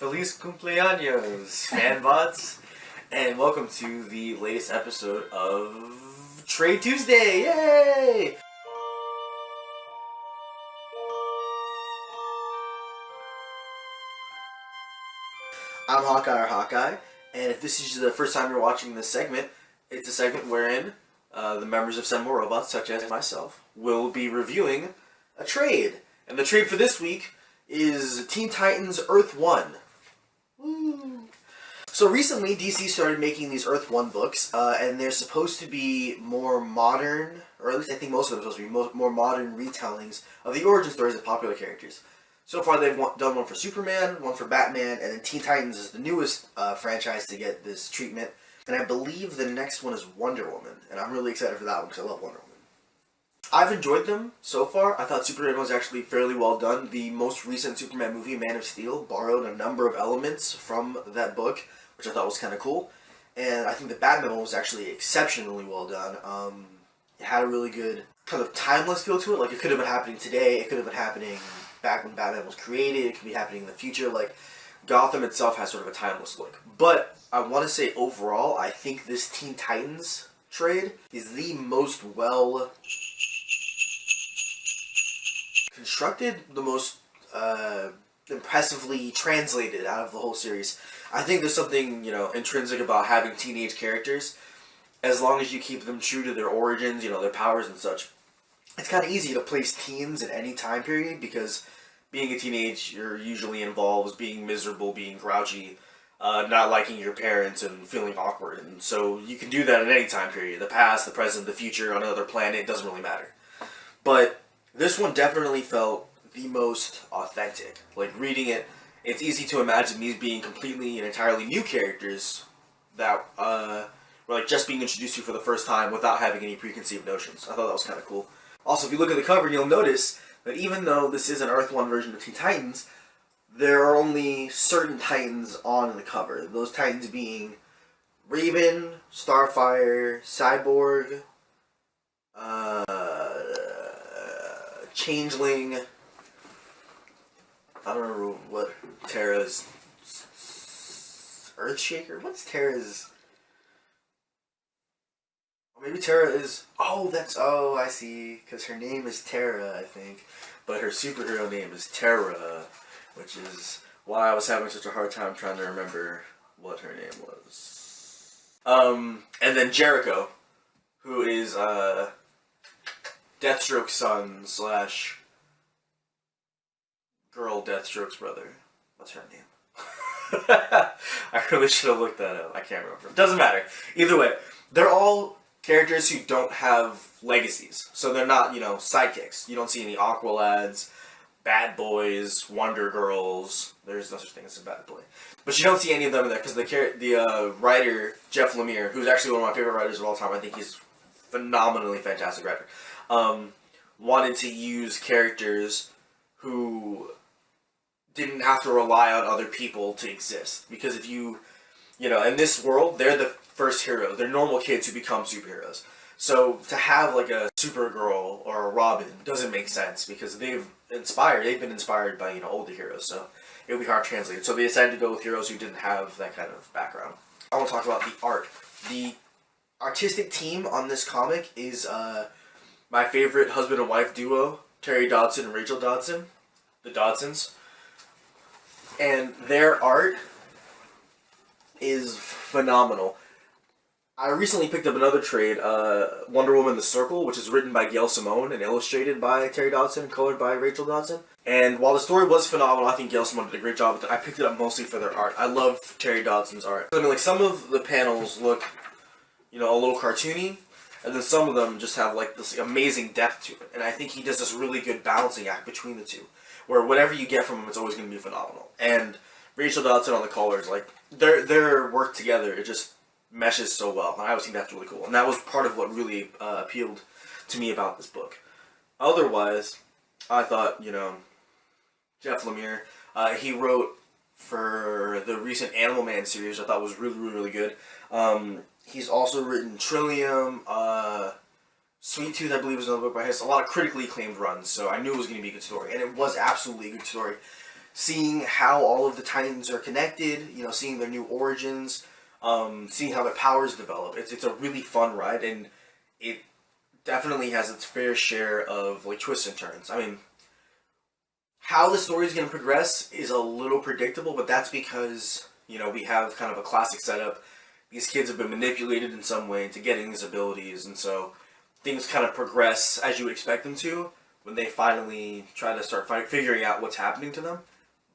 Feliz cumpleaños, fanbots, and welcome to the latest episode of Trade Tuesday. Yay! I'm hawkeyeorhawkguy, and if this is the first time you're watching this segment, it's a segment wherein the members of Assemble Robots, such as myself, will be reviewing a trade. And the trade for this week is Teen Titans Earth 1. Woo. So recently, DC started making these Earth 1 books, and they're supposed to be more modern, or at least I think most of them are supposed to be more modern retellings of the origin stories of popular characters. So far, they've done one for Superman, one for Batman, and then Teen Titans is the newest franchise to get this treatment. And I believe the next one is Wonder Woman, and I'm really excited for that one because I love Wonder Woman. I've enjoyed them so far. I thought Superman was actually fairly well done. The most recent Superman movie, Man of Steel, borrowed a number of elements from that book, which I thought was kind of cool. And I think the Batman one was actually exceptionally well done. It had a really good kind of timeless feel to it. Like, it could have been happening today. It could have been happening back when Batman was created. It could be happening in the future. Like, Gotham itself has sort of a timeless look. But I want to say overall, I think this Teen Titans trade is the most well constructed, the most impressively translated out of the whole series. I think there's something, intrinsic about having teenage characters. As long as you keep them true to their origins, their powers and such. It's kind of easy to place teens in any time period because being a teenager usually involves being miserable, being grouchy, not liking your parents, and feeling awkward. And so you can do that in any time period. The past, the present, the future, on another planet, it doesn't really matter. But this one definitely felt the most authentic. Like, reading it, it's easy to imagine these being completely and entirely new characters that were like just being introduced to for the first time without having any preconceived notions. I thought that was kind of cool. Also, if you look at the cover, you'll notice that even though this is an Earth 1 version of Teen Titans, there are only certain Titans on the cover. Those Titans being Raven, Starfire, Cyborg, Changeling. I don't remember what Terra's Earthshaker. What's Terra's? Or maybe Terra is. Oh, I see. Because her name is Terra, I think, but her superhero name is Terra, which is why I was having such a hard time trying to remember what her name was. And then Jericho, who is Deathstroke's son / girl Deathstroke's brother. What's her name? I really should have looked that up. I can't remember. Doesn't matter. Either way, they're all characters who don't have legacies. So they're not, sidekicks. You don't see any Aqualads, Bad Boys, Wonder Girls. There's no such thing as a bad boy. But you don't see any of them in there because the writer, Jeff Lemire, who's actually one of my favorite writers of all time, I think he's a phenomenally fantastic writer, wanted to use characters who didn't have to rely on other people to exist. Because if in this world, they're the first heroes. They're normal kids who become superheroes. So to have like a Supergirl or a Robin doesn't make sense because they've been inspired by older heroes. So it would be hard to translate. So they decided to go with heroes who didn't have that kind of background. I want to talk about the art. The artistic team on this comic is my favorite husband and wife duo, Terry Dodson and Rachael Dodson, the Dodsons. And their art is phenomenal. I recently picked up another trade, Wonder Woman The Circle, which is written by Gail Simone and illustrated by Terry Dodson, colored by Rachael Dodson. And while the story was phenomenal, I think Gail Simone did a great job with it. I picked it up mostly for their art. I love Terry Dodson's art. I mean, like, some of the panels look, a little cartoony, and then some of them just have, like, this amazing depth to it. And I think he does this really good balancing act between the two, where whatever you get from him, it's always going to be phenomenal. And Rachael Dodson on the colors, like, their work together, it just meshes so well, and I always think that's really cool. And that was part of what really appealed to me about this book. Otherwise, I thought, Jeff Lemire, he wrote for the recent Animal Man series, I thought was really, really, really good. He's also written Trillium, Sweet Tooth, I believe, is another book by his. A lot of critically acclaimed runs, so I knew it was going to be a good story, and it was absolutely a good story. seeing how all of the Titans are connected, seeing their new origins, seeing how their powers develop. It's a really fun ride, and it definitely has its fair share of like twists and turns. I mean, how the story is going to progress is a little predictable, but that's because, we have kind of a classic setup. These kids have been manipulated in some way into getting these abilities, and so things kind of progress as you would expect them to when they finally try to start figuring out what's happening to them.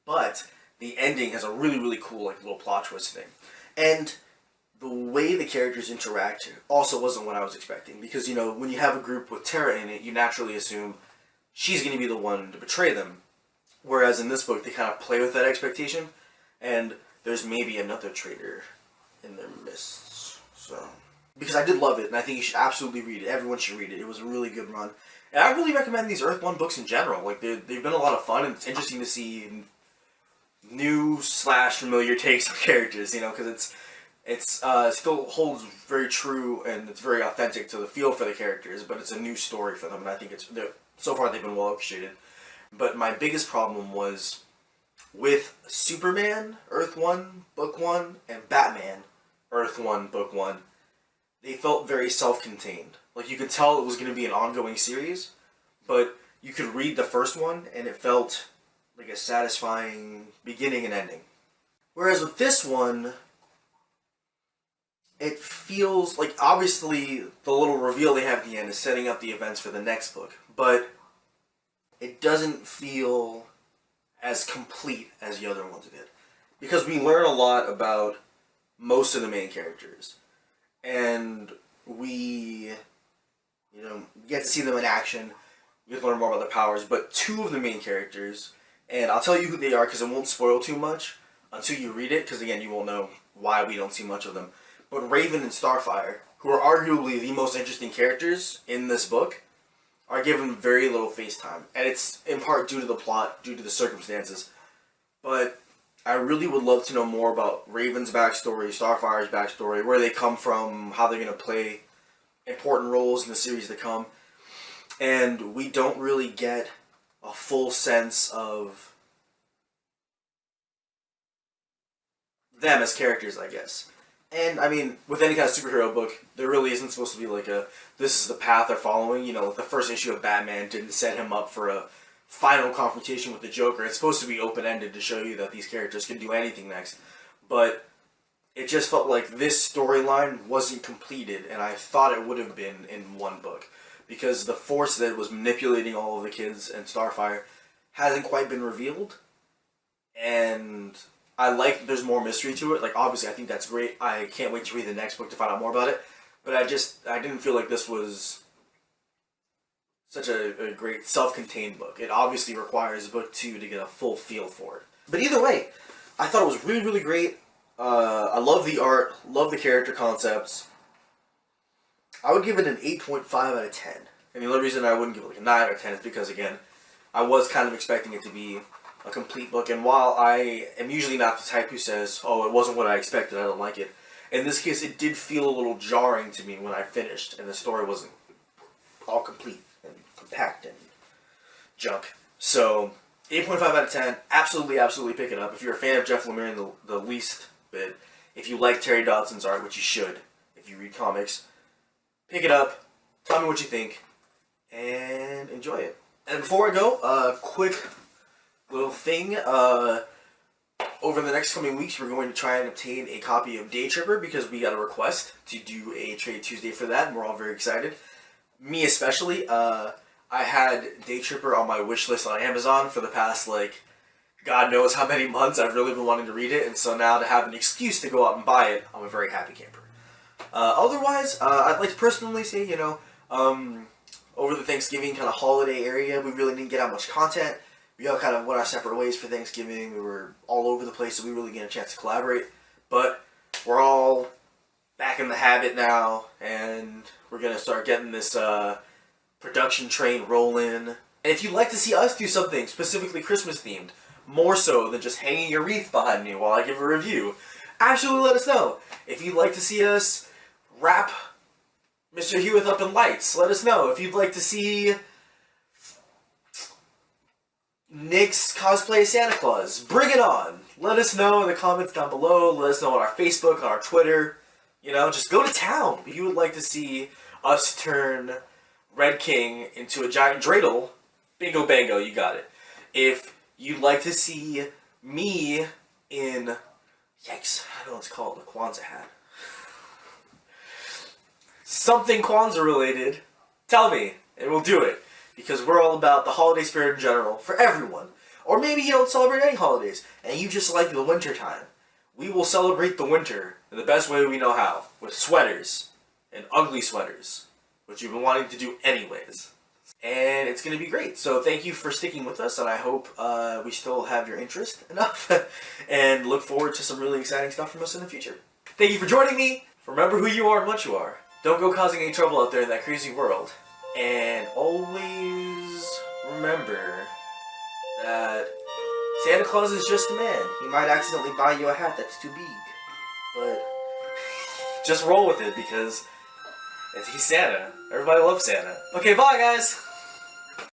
But the ending has a really, really cool like little plot twist thing. And the way the characters interact also wasn't what I was expecting. Because, when you have a group with Tara in it, you naturally assume she's going to be the one to betray them. Whereas in this book, they kind of play with that expectation. And there's maybe another traitor in their midst. So, because I did love it, and I think you should absolutely read it. Everyone should read it. It was a really good run. And I really recommend these Earth 1 books in general. Like, they've been a lot of fun, and it's interesting to see new/familiar takes on characters, because it's still holds very true, and it's very authentic to the feel for the characters, but it's a new story for them, and I think so far they've been well orchestrated. But my biggest problem was with Superman, Earth 1, Book 1, and Batman, Earth 1, Book 1. They felt very self-contained. Like, you could tell it was going to be an ongoing series, but you could read the first one, and it felt like a satisfying beginning and ending. Whereas with this one, it feels like, obviously, the little reveal they have at the end is setting up the events for the next book, but it doesn't feel as complete as the other ones did. Because we learn a lot about most of the main characters. And we, get to see them in action. We learn more about their powers. But two of the main characters, and I'll tell you who they are because it won't spoil too much until you read it, because again, you won't know why we don't see much of them. But Raven and Starfire, who are arguably the most interesting characters in this book, are given very little face time. And it's in part due to the plot, due to the circumstances. But I really would love to know more about Raven's backstory, Starfire's backstory, where they come from, how they're going to play important roles in the series to come. And we don't really get a full sense of them as characters, I guess. And, I mean, with any kind of superhero book, there really isn't supposed to be like this is the path they're following. The first issue of Batman didn't set him up for a final confrontation with the Joker. It's supposed to be open-ended to show you that these characters can do anything next. But it just felt like this storyline wasn't completed, and I thought it would have been in one book. Because the force that was manipulating all of the kids and Starfire hasn't quite been revealed. And I like that there's more mystery to it. Like, obviously, I think that's great. I can't wait to read the next book to find out more about it. But I didn't feel like this was such a great self-contained book. It obviously requires book 2 to get a full feel for it. But either way, I thought it was really, really great. I love the art, love the character concepts. I would give it an 8.5 out of 10. And the only reason I wouldn't give it like a 9 out of 10 is because, again, I was kind of expecting it to be a complete book. And while I am usually not the type who says, oh, it wasn't what I expected, I don't like it, in this case, it did feel a little jarring to me when I finished, and the story wasn't all complete and compact and junk. So, 8.5 out of 10, absolutely, absolutely pick it up. If you're a fan of Jeff Lemire in the least bit, if you like Terry Dodson's art, which you should, if you read comics, pick it up, tell me what you think, and enjoy it. And before I go, a quick little thing. Over the next coming weeks, we're going to try and obtain a copy of Day Tripper because we got a request to do a Trade Tuesday for that, and we're all very excited. Me especially. I had Day Tripper on my wish list on Amazon for the past, God knows how many months. I've really been wanting to read it, and so now to have an excuse to go out and buy it, I'm a very happy camper. Otherwise, I'd like to personally say, over the Thanksgiving kind of holiday area, we really didn't get out much content. We all kind of went our separate ways for Thanksgiving. We were all over the place, so we really didn't get a chance to collaborate. But we're all back in the habit now, and we're going to start getting this production train rolling. And if you'd like to see us do something specifically Christmas-themed, more so than just hanging your wreath behind me while I give a review, absolutely let us know. If you'd like to see us wrap Mr. Hewitt up in lights, let us know. If you'd like to see Nick's cosplay as Santa Claus. Bring it on. Let us know in the comments down below. Let us know on our Facebook, on our Twitter. You know, just go to town. If you would like to see us turn Red King into a giant dreidel, bingo bango, you got it. If you'd like to see me in, yikes, I don't know what it's called, a Kwanzaa hat. Something Kwanzaa related, tell me, and we'll do it. Because we're all about the holiday spirit in general, for everyone. Or maybe you don't celebrate any holidays, and you just like the winter time. We will celebrate the winter in the best way we know how, with sweaters, and ugly sweaters, which you've been wanting to do anyways. And it's going to be great. So thank you for sticking with us, and I hope we still have your interest enough, and look forward to some really exciting stuff from us in the future. Thank you for joining me. Remember who you are and what you are. Don't go causing any trouble out there in that crazy world. And always remember that Santa Claus is just a man. He might accidentally buy you a hat that's too big. But just roll with it because he's Santa. Everybody loves Santa. Okay, bye guys!